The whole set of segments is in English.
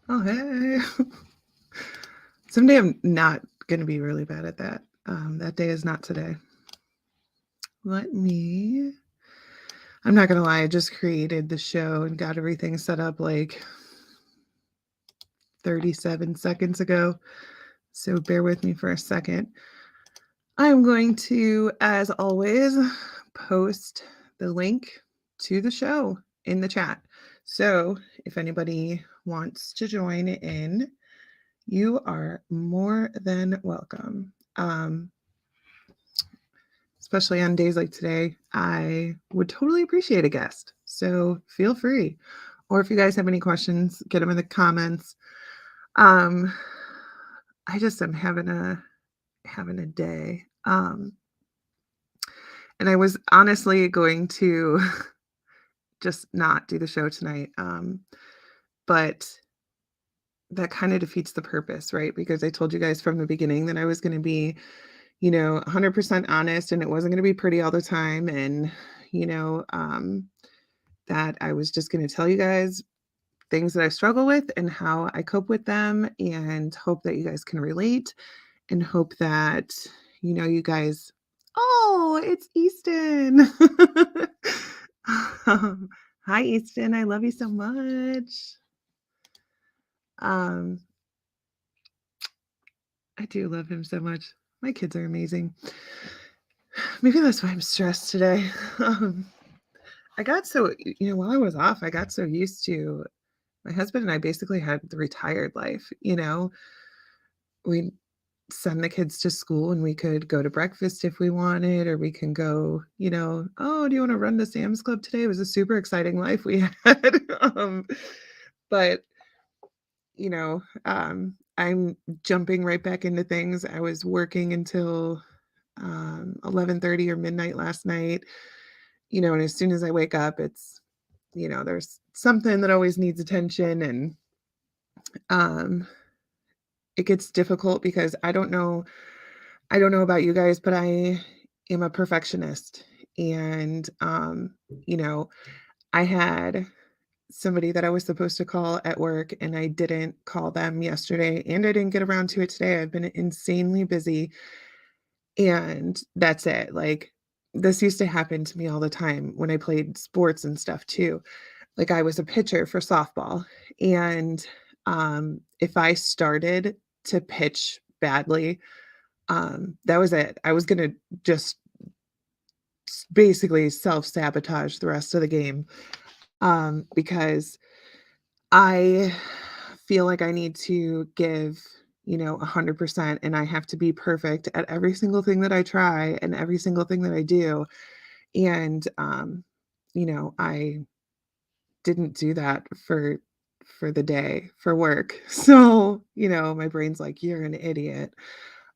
Oh, hey. Someday I'm not going to be really bad at that. That day is not today. I'm not going to lie, I just created the show and got everything set up like 37 seconds ago. So bear with me for a second. I'm going to, as always, post the link to the show in the chat. So if anybody wants to join in, you are more than welcome. Especially on days like today, I would totally appreciate a guest. So feel free. Or if you guys have any questions, get them in the comments. Um, I just am having a day. And I was honestly going to just not do the show tonight. But that kind of defeats the purpose, right? Because I told you guys from the beginning that I was going to be 100% honest, and it wasn't going to be pretty all the time. And, you know, that I was just going to tell you guys things that I struggle with and how I cope with them, and hope that you guys can relate, and hope that, you guys, oh, it's Easton. Hi, Easton. I love you so much. Um, I do love him so much. My kids are amazing. Maybe that's why I'm stressed today. I got so, while I was off, I got so used to my husband and I basically had the retired life. We'd send the kids to school and we could go to breakfast if we wanted, or we can go, oh, do you want to run to Sam's Club today? It was a super exciting life we had. But, I'm jumping right back into things. I was working until 11:30 or midnight last night, and as soon as I wake up, it's, there's something that always needs attention. And um, it gets difficult because I don't know about you guys, but I am a perfectionist. And, you know, I had somebody that I was supposed to call at work, and I didn't call them yesterday, and I didn't get around to it today. I've been insanely busy, and that's it. Like, this used to happen to me all the time when I played sports and stuff too. Like, I was a pitcher for softball, and if I started to pitch badly, that was it. I was gonna just basically self-sabotage the rest of the game, because I feel like I need to give, 100%, and I have to be perfect at every single thing that I try and every single thing that I do. And, I didn't do that for the day for work. So, my brain's like, you're an idiot.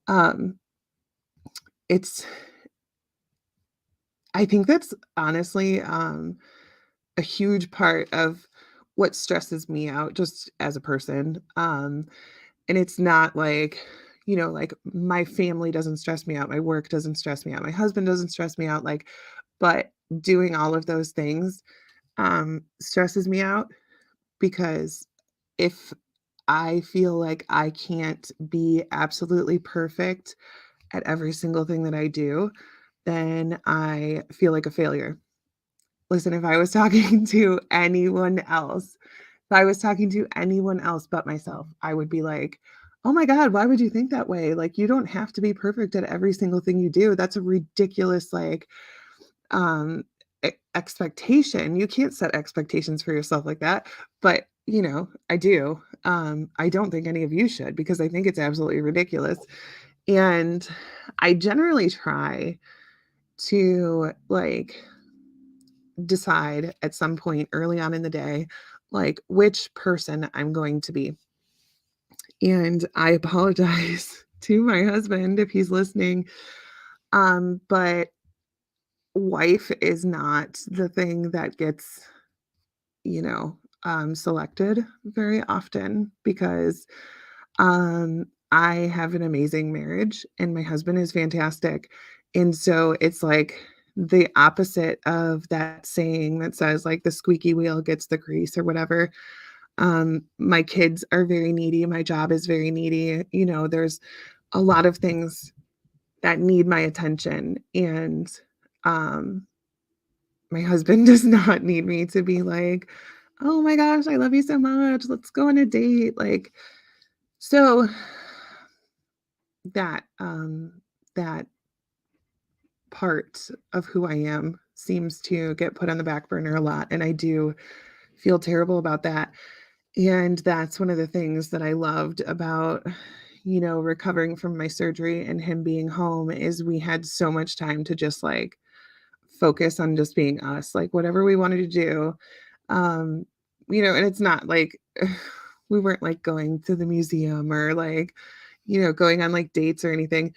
Um, it's, I think that's honestly, a huge part of what stresses me out just as a person. And it's not like, like, my family doesn't stress me out, my work doesn't stress me out, my husband doesn't stress me out, like, but doing all of those things stresses me out, because if I feel like I can't be absolutely perfect at every single thing that I do, then I feel like a failure. Listen, if I was talking to anyone else, if I was talking to anyone else but myself, I would be like, "Oh my god, why would you think that way? Like, you don't have to be perfect at every single thing you do. That's a ridiculous, like, um, expectation. You can't set expectations for yourself like that." But, I do. I don't think any of you should, because I think it's absolutely ridiculous. And I generally try to, like, decide at some point early on in the day, like, which person I'm going to be. And I apologize to my husband if he's listening. But wife is not the thing that gets, selected very often, because I have an amazing marriage and my husband is fantastic. And so it's like the opposite of that saying that says, like, the squeaky wheel gets the grease or whatever. My kids are very needy. My job is very needy. There's a lot of things that need my attention. And um, my husband does not need me to be like, oh my gosh, I love you so much. Let's go on a date. Like, so that part of who I am seems to get put on the back burner a lot. And I do feel terrible about that. And that's one of the things that I loved about, recovering from my surgery and him being home is we had so much time to just like focus on just being us, like whatever we wanted to do. Um, and it's not like we weren't like going to the museum or like, going on like dates or anything.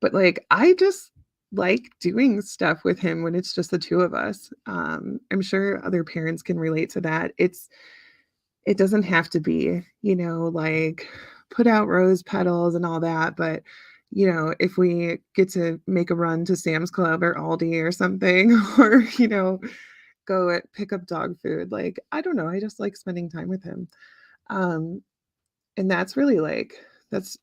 But, like, I just like doing stuff with him when it's just the 2 of us. I'm sure other parents can relate to that. It doesn't have to be, like, put out rose petals and all that, but, if we get to make a run to Sam's Club or Aldi or something, or, pick up dog food, like, I don't know, I just like spending time with him. Um, and that's really, like that's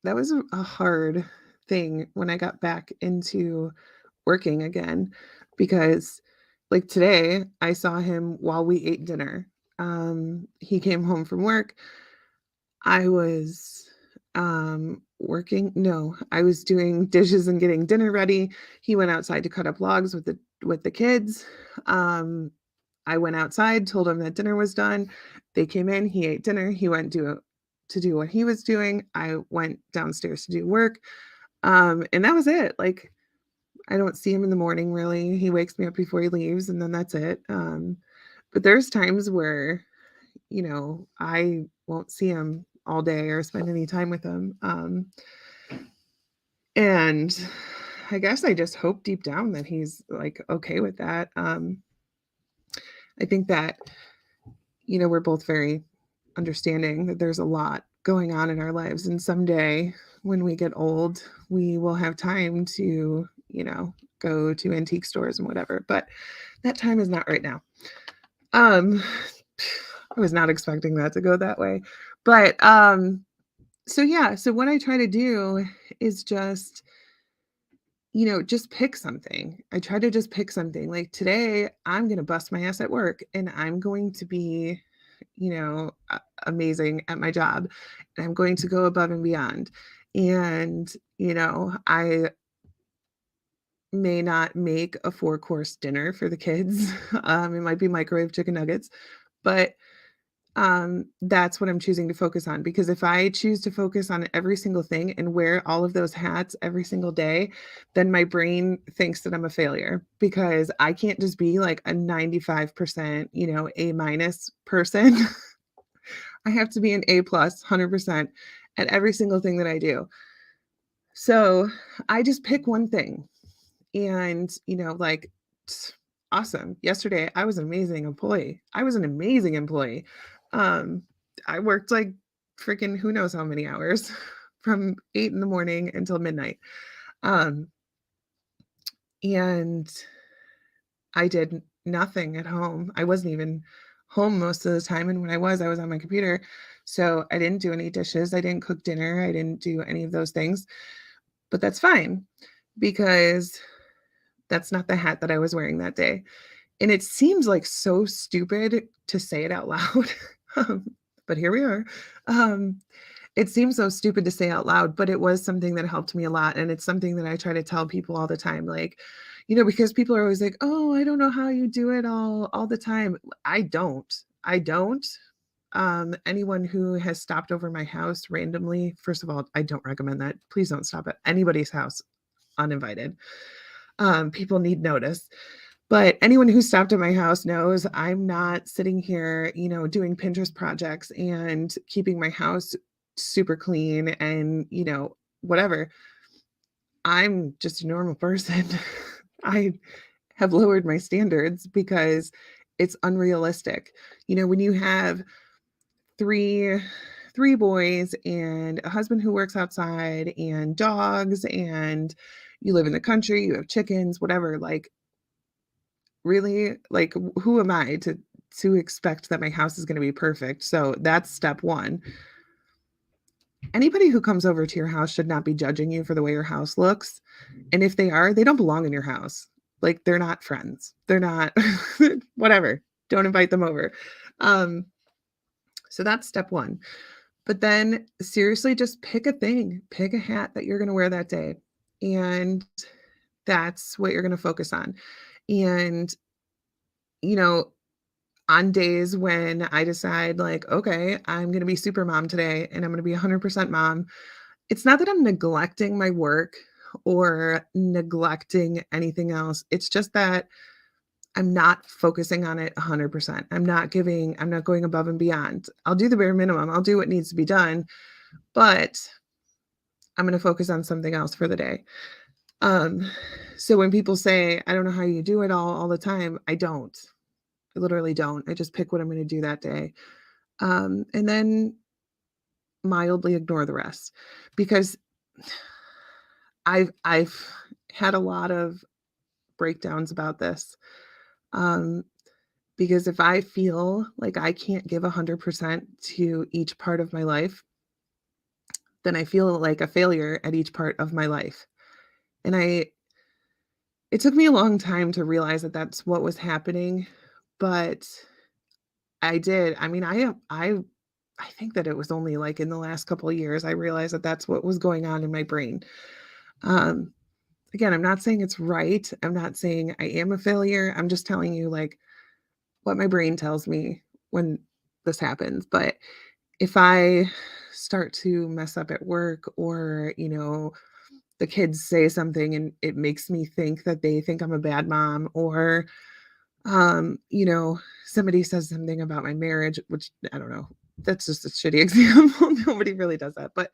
that was a hard thing when I got back into working again because like today I saw him while we ate dinner. He came home from work. I was working no, I was doing dishes and getting dinner ready. He went outside to cut up logs with the kids. Um I went outside, told him that dinner was done. They came in, he ate dinner, he went to do what he was doing. I went downstairs to do work. And that was it. Like I don't see him in the morning really. He wakes me up before he leaves and then that's it. But there's times where, I won't see him all day or spend any time with him. And I guess I just hope deep down that he's like okay with that. I think that we're both very understanding that there's a lot going on in our lives. And someday when we get old, we will have time to, go to antique stores and whatever. But that time is not right now. Um, I was not expecting that to go that way. But so yeah, so what I try to do is just pick something. I try to just pick something. Like today, I'm going to bust my ass at work and I'm going to be, amazing at my job. And I'm going to go above and beyond. And, I may not make a 4-course dinner for the kids. It might be microwave chicken nuggets, but that's what I'm choosing to focus on because if I choose to focus on every single thing and wear all of those hats every single day, then my brain thinks that I'm a failure because I can't just be like a 95%, A minus person. I have to be an A plus 100% at every single thing that I do. So I just pick one thing and, like, awesome. Yesterday, I was an amazing employee. I was an amazing employee. Um, I worked like freaking who knows how many hours from 8 in the morning until midnight. Um, and I did nothing at home. I wasn't even home most of the time. And when I was on my computer. So I didn't do any dishes. I didn't cook dinner. I didn't do any of those things. But that's fine because that's not the hat that I was wearing that day. And it seems like so stupid to say it out loud. Um, but here we are. Um, it seems so stupid to say out loud, but it was something that helped me a lot. And it's something that I try to tell people all the time. Like, because people are always like, oh, I don't know how you do it all the time. I don't. I don't. Anyone who has stopped over my house randomly, first of all, I don't recommend that. Please don't stop at anybody's house uninvited. People need notice. But anyone who stopped at my house knows I'm not sitting here, doing Pinterest projects and keeping my house super clean and, whatever. I'm just a normal person. I have lowered my standards because it's unrealistic. When you have three three boys and a husband who works outside and dogs and you live in the country, you have chickens, whatever, like really like who am I to expect that my house is going to be perfect. So that's step one. Anybody who comes over to your house should not be judging you for the way your house looks. And if they are, they don't belong in your house. Like they're not friends. They're not whatever. Don't invite them over. Um, so that's step one. But then seriously, just pick a thing, pick a hat that you're going to wear that day. And that's what you're going to focus on. And, you know, on days when I decide, like, okay, I'm going to be super mom today and I'm going to be 100% mom, it's not that I'm neglecting my work or neglecting anything else. It's just that I'm not focusing on it 100%. I'm not going above and beyond. I'll do the bare minimum. I'll do what needs to be done, but I'm going to focus on something else for the day. Um, so when people say, I don't know how you do it all the time, I don't. I literally don't. I just pick what I'm going to do that day. And then mildly ignore the rest because I've had a lot of breakdowns about this. Um, because if I feel like I can't give 100% to each part of my life, then I feel like a failure at each part of my life. And it took me a long time to realize that that's what was happening, but I did. I mean, I think that it was only like in the last couple of years I realized that that's what was going on in my brain. Um, Again, I'm not saying it's right. I'm not saying I am a failure. I'm just telling you like what my brain tells me when this happens. But if I start to mess up at work or, the kids say something and it makes me think that they think I'm a bad mom or somebody says something about my marriage, which I don't know. That's just a shitty example. Nobody really does that, but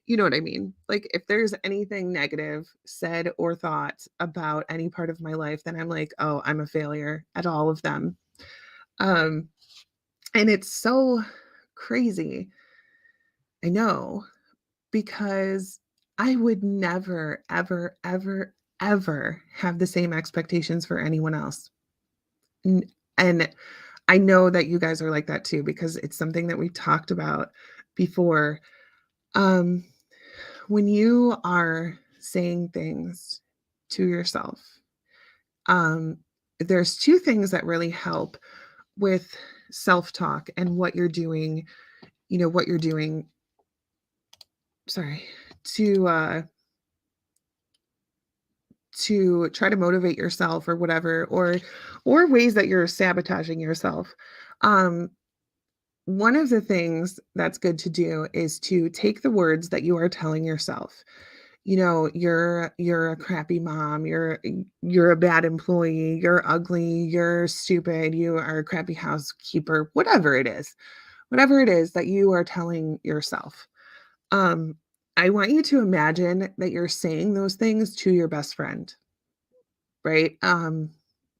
you know what I mean? Like if there's anything negative said or thought about any part of my life, then I'm like, "Oh, I'm a failure at all of them." Um and it's so crazy. I know because I would never ever ever ever have the same expectations for anyone else. N- And I know that you guys are like that too because it's something that we talked about before. Um, when you are saying things to yourself, um, there's two things that really help with self-talk and what you're doing, what you're doing, sorry, to try to motivate yourself or whatever, or ways that you're sabotaging yourself. Um, One of the things that's good to do is to take the words that you are telling yourself. You're a crappy mom, you're a bad employee, you're ugly, you're stupid, you are a crappy housekeeper, whatever it is. Whatever it is that you are telling yourself. Um I want you to imagine that you're saying those things to your best friend, right?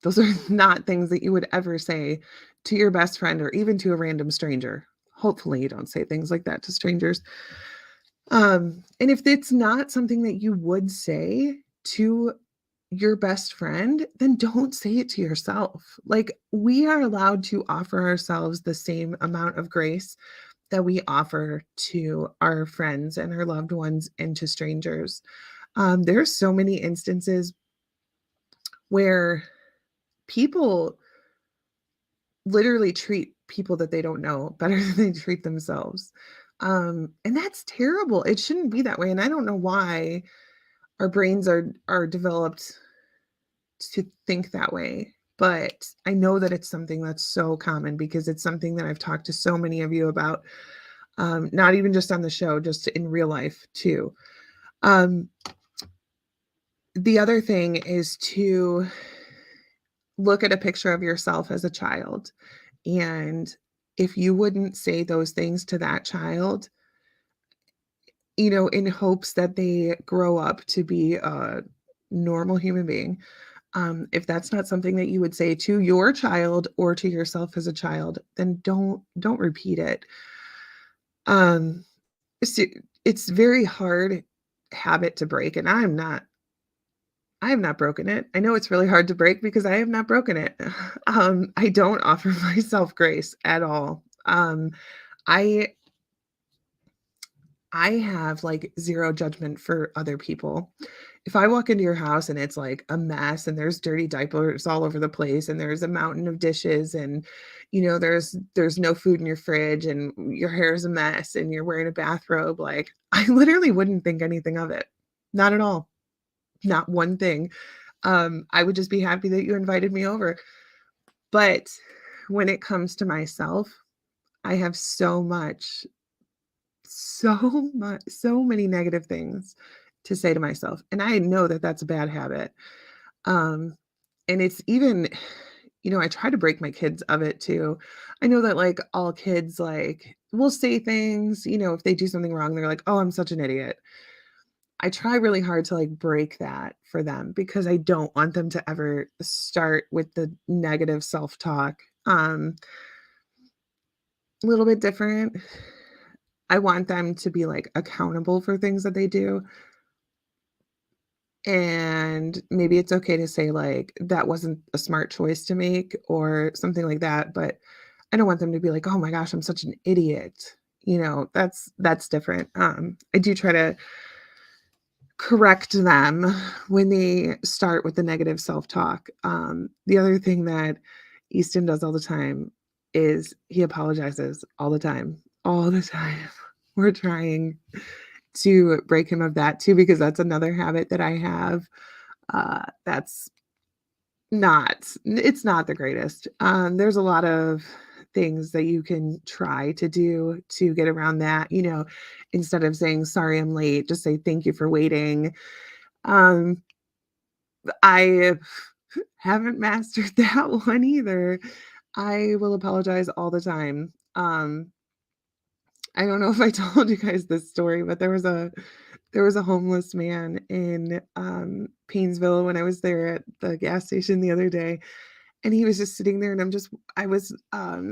Those are not things that you would ever say to your best friend or even to a random stranger. Hopefully, you don't say things like that to strangers. And if it's not something that you would say to your best friend, then don't say it to yourself. Like, we are allowed to offer ourselves the same amount of grace that we offer to our friends and our loved ones and to strangers. There's so many instances where people literally treat people that they don't know better than they treat themselves. And that's terrible. It shouldn't be that way. And I don't know why our brains are developed to think that way. But I know that it's something that's so common because it's something that I've talked to so many of you about, not even just on the show, just in real life too. Um, the other thing is to look at a picture of yourself as a child. And if you wouldn't say those things to that child, in hopes that they grow up to be a normal human being, if that's not something that you would say to your child or to yourself as a child, then don't repeat it. Um, it's, it's very hard habit to break, and I'm not I have not broken it. I know it's really hard to break because I have not broken it. I don't offer myself grace at all. I I have, like, 0 judgment for other people. If I walk into your house and it's, like, a mess and there's dirty diapers all over the place and there's a mountain of dishes and, there's no food in your fridge and your hair is a mess and you're wearing a bathrobe, like, I literally wouldn't think anything of it. Not at all. Not one thing. I would just be happy that you invited me over. But when it comes to myself, I have so many negative things to say to myself, and I know that that's a bad habit. Um, and it's even I try to break my kids of it too. I know that, like, all kids, like, will say things, if they do something wrong, they're like, "Oh, I'm such an idiot." I try really hard to, like, break that for them because I don't want them to ever start with the negative self-talk. A little bit different. I want them to be, like, accountable for things that they do. And maybe it's okay to say, like, "That wasn't a smart choice to make," or something like that, but I don't want them to be like, "Oh my gosh, I'm such an idiot." That's different. I do try to correct them when they start with the negative self-talk. The other thing that Easton does all the time is he apologizes all the time, all the time. We're trying to break him of that too, because that's another habit that I have. That's it's not the greatest. There's a lot of things that you can try to do to get around that, instead of saying, "Sorry, I'm late," just say, "Thank you for waiting." Um, I haven't mastered that one either. I will apologize all the time. I don't know if I told you guys this story, but there was a homeless man in, Painesville when I was there at the gas station the other day, and he was just sitting there, and I was,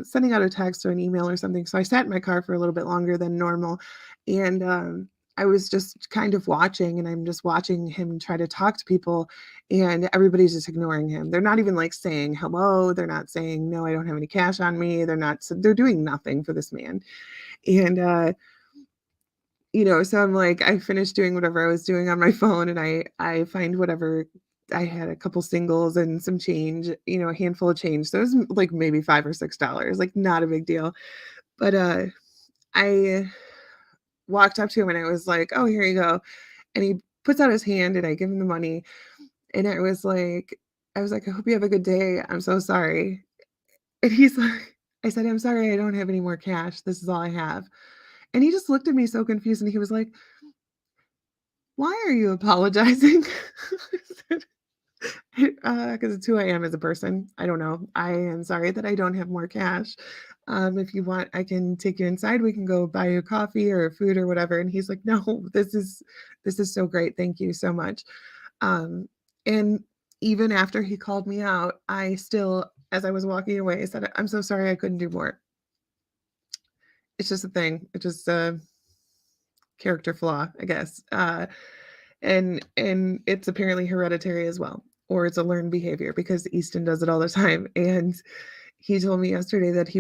sending out a text or an email or something, so I sat in my car for a little bit longer than normal, and, I was just kind of watching, and I'm just watching him try to talk to people, and everybody's just ignoring him. They're not even, like, saying hello, they're not saying, "No, I don't have any cash on me," they're doing nothing for this man, and, so I'm like, I finished doing whatever I was doing on my phone and I find whatever I had a couple singles and some change, a handful of change. So it was like maybe 5 or $6, like not a big deal. But I walked up to him and I was like, "Oh, here you go." And he puts out his hand and I give him the money and I was like, "I hope you have a good day. I'm so sorry." And he's like I said, "I'm sorry, I don't have any more cash. This is all I have." And he just looked at me so confused and he was like, "Why are you apologizing?" I said, "'Cause it's who I am as a person. I don't know. I am sorry that I don't have more cash. If you want, I can take you inside. We can go buy you coffee or food or whatever." And he's like, "No, this is so great. Thank you so much." And even after he called me out, I still, as I was walking away, I said, "I'm so sorry I couldn't do more." It's just a thing. It's just a character flaw, I guess. And it's apparently hereditary as well, or it's a learned behavior because Easton does it all the time. And he told me yesterday that he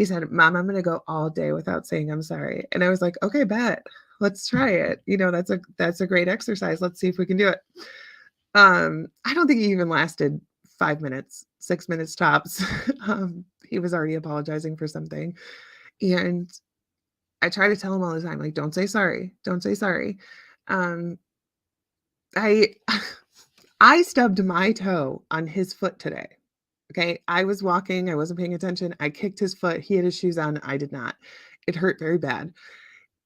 said, "Mom, I'm gonna go all day without saying I'm sorry." And I was like, "Okay, bet. Let's try it. That's a great exercise. Let's see if we can do it." I don't think he even lasted 5 minutes, 6 minutes tops. He was already apologizing for something. And I try to tell him all the time, like, "Don't say sorry. Don't say sorry." Um, I I stubbed my toe on his foot today. Okay, I was walking, I wasn't paying attention. I kicked his foot. He had his shoes on. I did not. It hurt very bad.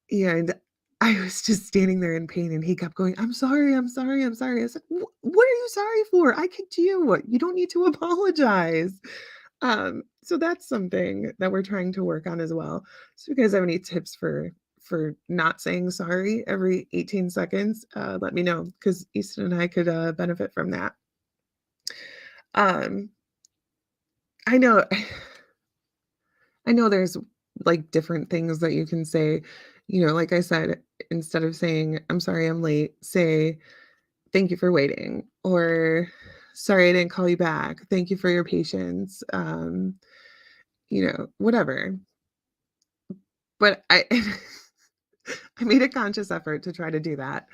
And I was just standing there in pain and he kept going, "I'm sorry, I'm sorry, I'm sorry." I said, What are you sorry for? I kicked you. You don't need to apologize." So that's something that we're trying to work on as well. So if you guys have any tips for not saying sorry every 18 seconds, let me know because Easton and I could benefit from that. Um, I know I know there's like different things that you can say, like I said, instead of saying, "I'm sorry I'm late," say, thank you for waiting, or sorry I didn't call you back. Thank you for your patience. Whatever. But I I made a conscious effort to try to do that.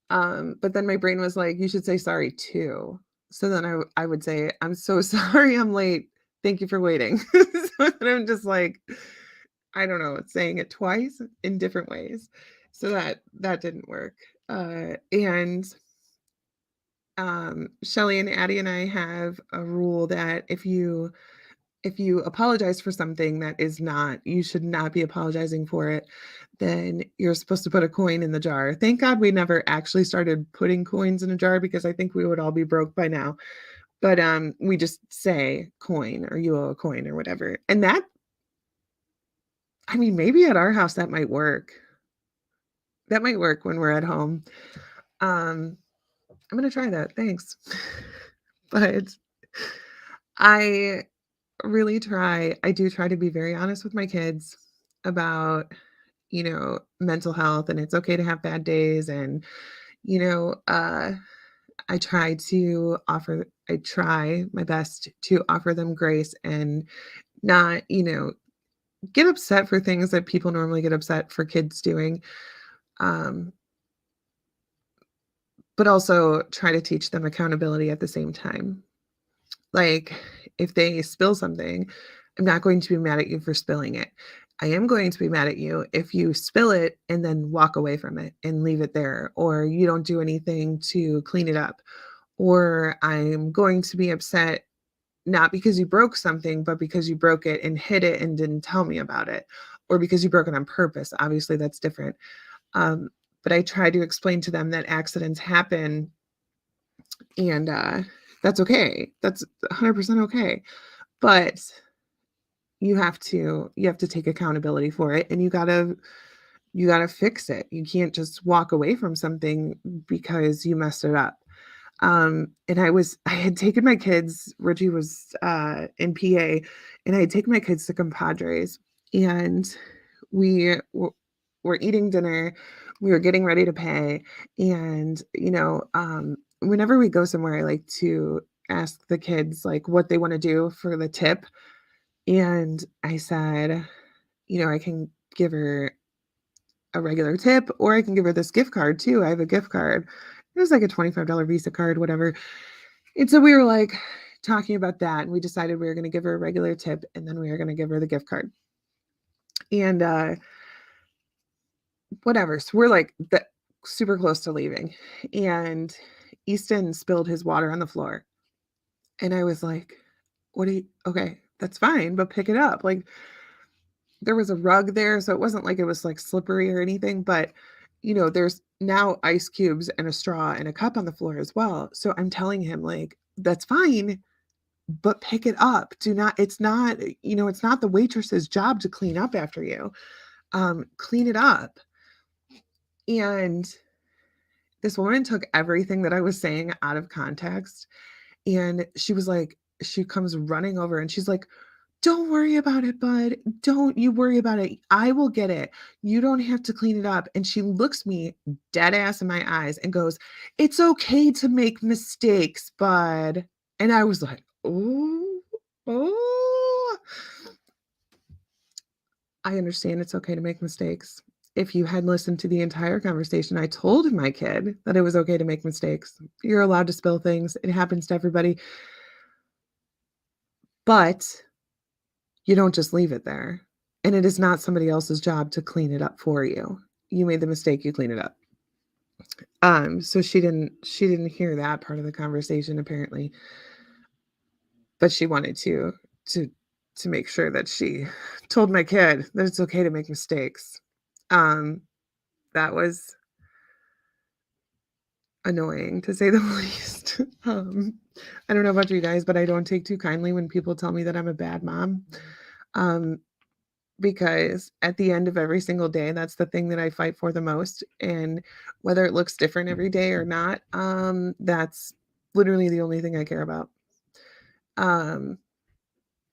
But then my brain was like, you should say sorry too. So then I would say, I'm so sorry I'm late. Thank you for waiting. So then I'm just like, I don't know, saying it twice in different ways. So that didn't work. And Shelly and Addie and I have a rule that if you apologize for something that is not you should not be apologizing for it, then you're supposed to put a coin in the jar. Thank God we never actually started putting coins in a jar because I think we would all be broke by now. But we just say coin or you owe a coin or whatever. And that, I mean, maybe at our house that might work. That might work when we're at home. Um, I'm gonna try that. Thanks. But I I do try to be very honest with my kids about, mental health, and it's okay to have bad days. And, you know, uh, I try my best to offer them grace and not, get upset for things that people normally get upset for kids doing. Um, but also try to teach them accountability at the same time. Like, if they spill something, I'm not going to be mad at you for spilling it. I am going to be mad at you if you spill it and then walk away from it and leave it there, or you don't do anything to clean it up. Or I'm going to be upset not because you broke something, but because you broke it and hid it and didn't tell me about it, or because you broke it on purpose. Obviously, that's different. Um, but I try to explain to them that accidents happen, and that's okay. That's 100% okay. But you have to take accountability for it, and you gotta fix it. You can't just walk away from something because you messed it up. And I had taken my kids, Reggie was in PA, and I had taken my kids to compadres, and were eating dinner. We were getting ready to pay, and whenever we go somewhere, I like to ask the kids like what they want to do for the tip. And I said, I can give her a regular tip, or I can give her this gift card too. I have a gift card. It was like a $25 Visa card, whatever. And so we were like talking about that, and we decided we were going to give her a regular tip, and then we were going to give her the gift card. And whatever. So we're like super close to leaving. And Easton spilled his water on the floor. And I was like, okay, that's fine, but pick it up. Like, there was a rug there, so it wasn't like it was like slippery or anything, but there's now ice cubes and a straw and a cup on the floor as well. So I'm telling him like, that's fine, but pick it up. Do not, it's not the waitress's job to clean up after you. Clean it up. And this woman took everything that I was saying out of context. And she comes running over and she's like, "Don't worry about it, bud. Don't you worry about it. I will get it. You don't have to clean it up." And she looks me dead ass in my eyes and goes, "It's okay to make mistakes, bud." And I was like, "Oh, oh." I understand it's okay to make mistakes. If you had listened to the entire conversation, I told my kid that it was okay to make mistakes. You're allowed to spill things. It happens to everybody. But you don't just leave it there. And it is not somebody else's job to clean it up for you. You made the mistake, you clean it up. So she didn't hear that part of the conversation apparently, but she wanted to to make sure that she told my kid that it's okay to make mistakes. Um, that was annoying to say the least. I don't know about you guys, but I don't take too kindly when people tell me that I'm a bad mom. Um, because at the end of every single day, that's the thing that I fight for the most. And whether it looks different every day or not, that's literally the only thing I care about. Um,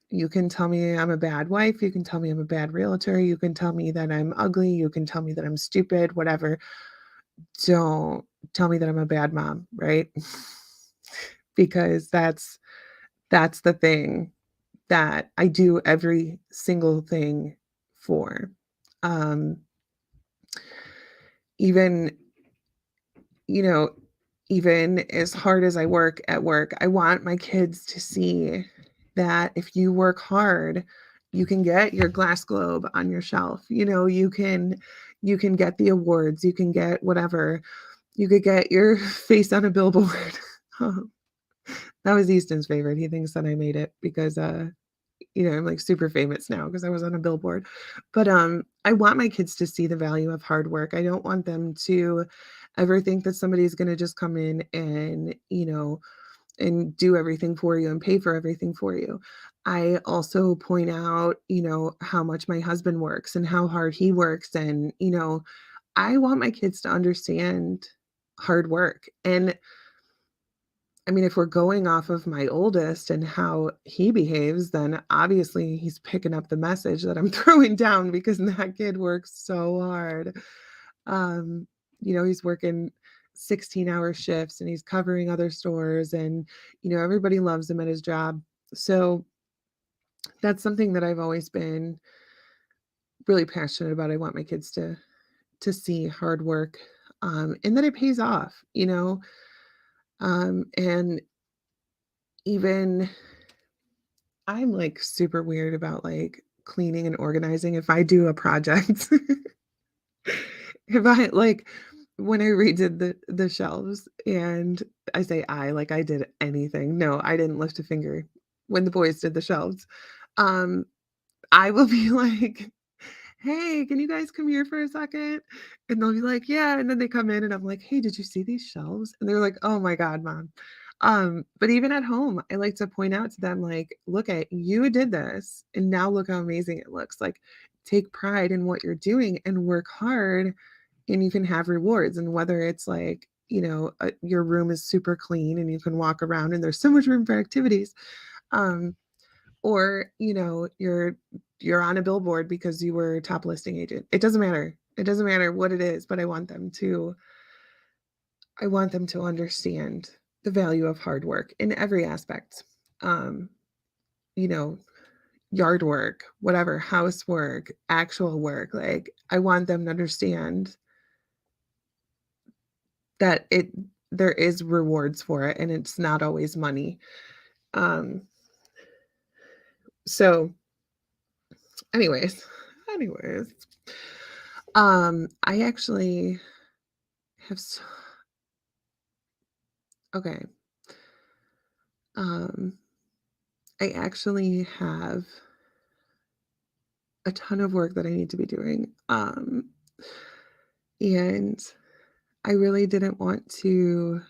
you can tell me I'm a bad wife. You can tell me I'm a bad realtor. You can tell me that I'm ugly. You can tell me that I'm stupid, whatever. Don't tell me that I'm a bad mom, right? Because that's the thing that I do every single thing for. Um, even, you know, even as hard as I work at work, I want my kids to see that if you work hard, you can get your glass globe on your shelf. You can get the awards, you can get whatever. You could get your face on a billboard. Um, that was Easton's favorite. He thinks that I made it because I'm like super famous now because I was on a billboard. But I want my kids to see the value of hard work. I don't want them to ever think that somebody's going to just come in and, and do everything for you and pay for everything for you. I also point out, how much my husband works and how hard he works. And, I want my kids to understand hard work. And I mean, if we're going off of my oldest and how he behaves, then obviously he's picking up the message that I'm throwing down because that kid works so hard. Um, he's working 16-hour shifts and he's covering other stores and, everybody loves him at his job. So that's something that I've always been really passionate about. I want my kids to see hard work and that it pays off, and even I'm, like, super weird about, like, cleaning and organizing. If I do a project, if I like, when I redid the shelves, and I say I, like I did anything. No, I didn't lift a finger when the boys did the shelves. Um, I will be like, "Hey, can you guys come here for a second?" And they'll be like, "Yeah," and then they come in and I'm like, "Hey, did you see these shelves?" And they're like, "Oh my god, mom." But even at home, I like to point out to them, like, "Look at you did this, and now look how amazing it looks." Like, take pride in what you're doing and work hard, and you can have rewards. And whether it's like, your room is super clean and you can walk around and there's so much room for activities, um, or you're on a billboard because you were a top listing agent. It doesn't matter. It doesn't matter what it is, but I want them to understand the value of hard work in every aspect. Um, you know, Yard work, whatever, housework, actual work. Like I want them to understand that there is rewards for it and it's not always money. Um, so anyways, I actually have okay. Um, I actually have a ton of work that I need to be doing. And I really didn't want to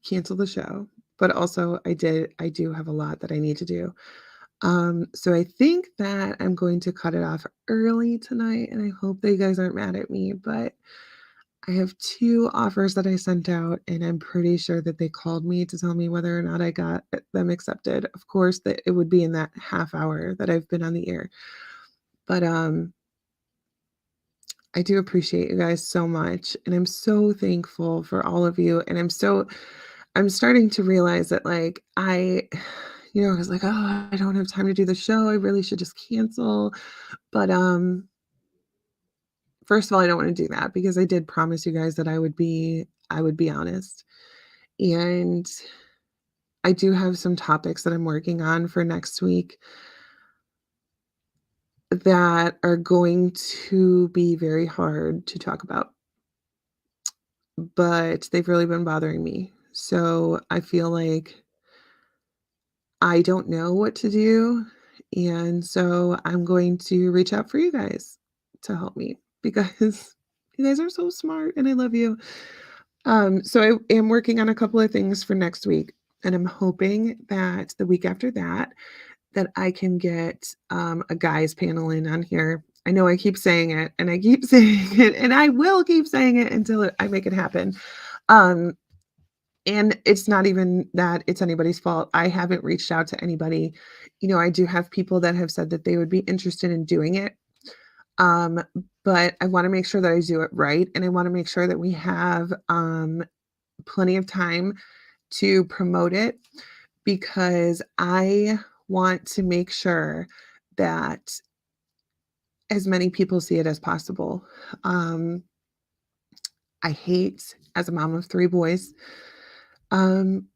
cancel the show, but also I do have a lot that I need to do. So I think that I'm going to cut it off early tonight, and I hope that you guys aren't mad at me, but I have 2 offers that I sent out, and I'm pretty sure that they called me to tell me whether or not I got them accepted. Of course, that it would be in that half hour that I've been on the air. But I do appreciate you guys so much, and I'm so thankful for all of you, and I'm starting to realize that, like, I was like, "Oh, I don't have time to do the show. I really should just cancel." But, first of all, I don't wanna do that because I did promise you guys that I would be honest, and I do have some topics that I'm working on for next week that are going to be very hard to talk about, but they've really been bothering me. So I feel like I don't know what to do. And so I'm going to reach out for you guys to help me because you guys are so smart and I love you. So I am working on a couple of things for next week. And I'm hoping that the week after that, that I can get a guys panel in on here. I know I keep saying it and I keep saying it and I will keep saying it until I make it happen. Um, and it's not even that it's anybody's fault. I haven't reached out to anybody. I do have people that have said that they would be interested in doing it. Um, but I want to make sure that I do it right. And I want to make sure that we have plenty of time to promote it because I want to make sure that as many people see it as possible. Um, I hate, as a mom of 3 boys, um,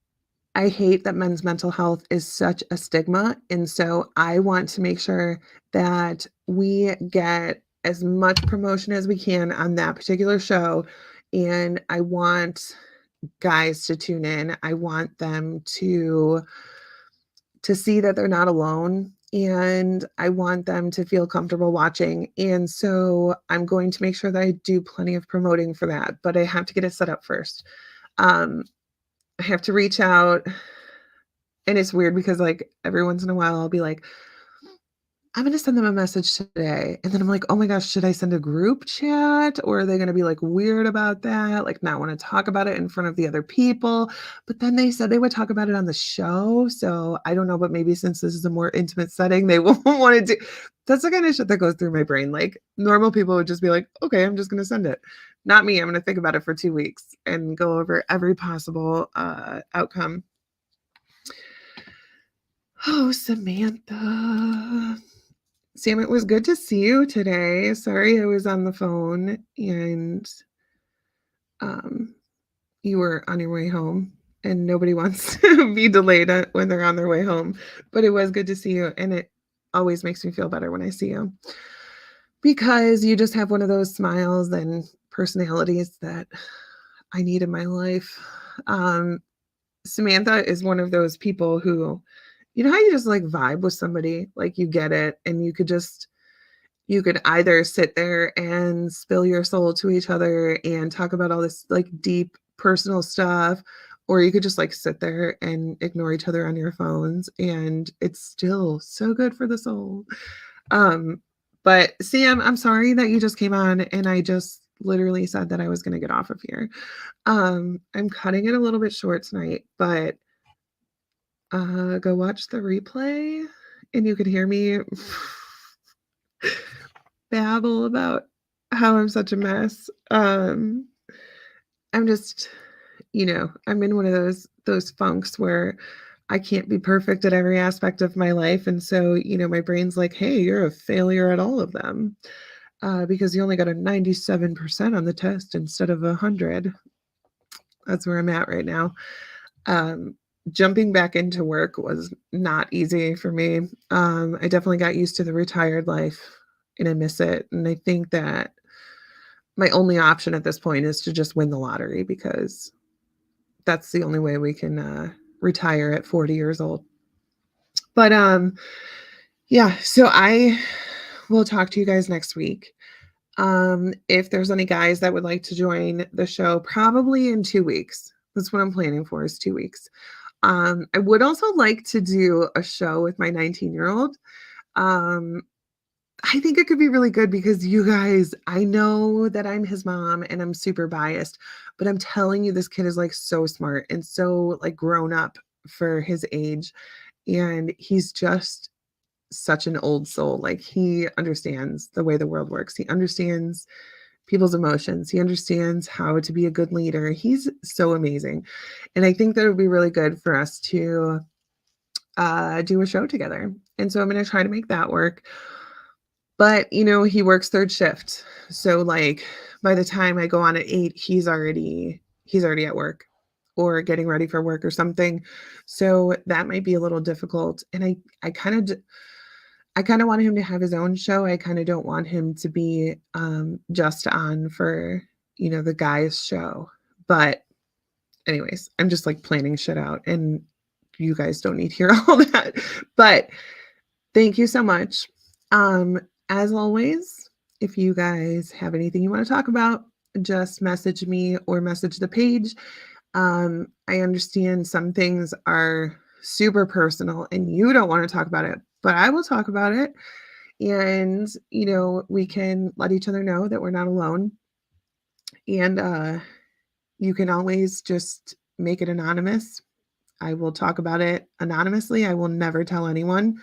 I hate that men's mental health is such a stigma, and so I want to make sure that we get as much promotion as we can on that particular show, and I want guys to tune in. I want them to see that they're not alone, and I want them to feel comfortable watching, and so I'm going to make sure that I do plenty of promoting for that, but I have to get it set up first. Um, I have to reach out, and it's weird because, like, every once in a while, I'll be like, I'm gonna send them a message today. And then I'm like, oh my gosh, should I send a group chat? Or are they gonna be like weird about that? Like not want to talk about it in front of the other people. But then they said they would talk about it on the show. So I don't know, but maybe since this is a more intimate setting, they won't want to do that's the kind of shit that goes through my brain. Like normal people would just be like, okay, I'm just gonna send it. Not me. I'm gonna think about it for 2 weeks and go over every possible outcome. Oh, Samantha. Sam, it was good to see you today. Sorry I was on the phone and um, you were on your way home, and nobody wants to be delayed when they're on their way home. But it was good to see you, and it always makes me feel better when I see you because you just have one of those smiles and personalities that I need in my life. Um, Samantha is one of those people who, you know how you just like vibe with somebody, like you get it, and you could either sit there and spill your soul to each other and talk about all this like deep personal stuff, or you could just like sit there and ignore each other on your phones, and it's still so good for the soul. Um, but Sam, I'm sorry that you just came on and I just literally said that I was going to get off of here. I'm cutting it a little bit short tonight, but go watch the replay and you could hear me babble about how I'm such a mess. I'm just, I'm in one of those funks where I can't be perfect at every aspect of my life, and so my brain's like, "Hey, you're a failure at all of them because you only got a 97% on the test instead of 100." That's where I'm at right now. Um, Jumping back into work was not easy for me. I definitely got used to the retired life, and I miss it. And I think that my only option at this point is to just win the lottery because that's the only way we can retire at 40 years old. But yeah, so I will talk to you guys next week. If there's any guys that would like to join the show, probably in 2 weeks. That's what I'm planning for is 2 weeks. I would also like to do a show with my 19-year-old. Um, I think it could be really good because you guys, I know that I'm his mom and I'm super biased, but I'm telling you, this kid is like so smart and so like grown up for his age. And he's just such an old soul. Like he understands the way the world works. He understands people's emotions. He understands how to be a good leader. He's so amazing. And I think that it would be really good for us to do a show together. And so I'm going to try to make that work. But, he works third shift. So like by the time I go on at 8, he's already at work or getting ready for work or something. So that might be a little difficult. And I kind of want him to have his own show. I kind of don't want him to be just on for, the guys show. But anyways, I'm just like planning shit out and you guys don't need to hear all that. But thank you so much. As always, if you guys have anything you want to talk about, just message me or message the page. I understand some things are super personal and you don't want to talk about it, but I will talk about it. And, we can let each other know that we're not alone. And you can always just make it anonymous. I will talk about it anonymously. I will never tell anyone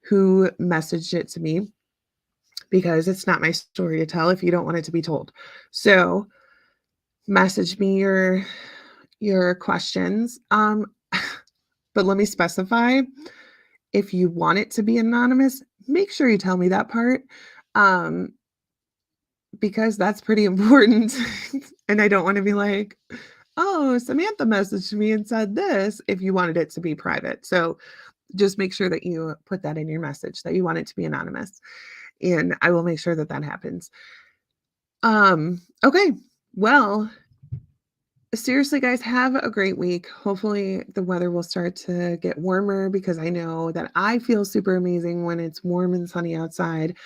who messaged it to me because it's not my story to tell if you don't want it to be told. So message me your questions. But let me specify, if you want it to be anonymous, make sure you tell me that part, um, because that's pretty important. And I don't want to be like, oh, Samantha messaged me and said this if you wanted it to be private. So just make sure that you put that in your message that you want it to be anonymous. And I will make sure that that happens. Okay. Well, seriously, guys, have a great week. Hopefully, the weather will start to get warmer because I know that I feel super amazing when it's warm and sunny outside.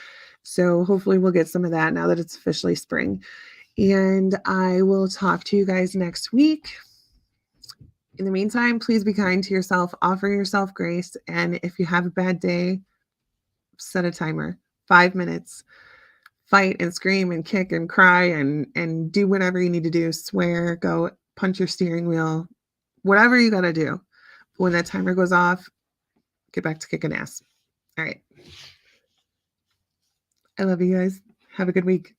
So, hopefully, we'll get some of that now that it's officially spring. And I will talk to you guys next week. In the meantime, please be kind to yourself, offer yourself grace. And if you have a bad day, set a timer 5 minutes. Fight and scream and kick and cry and do whatever you need to do. Swear, go punch your steering wheel, whatever you got to do. When that timer goes off, get back to kicking ass. All right. I love you guys. Have a good week.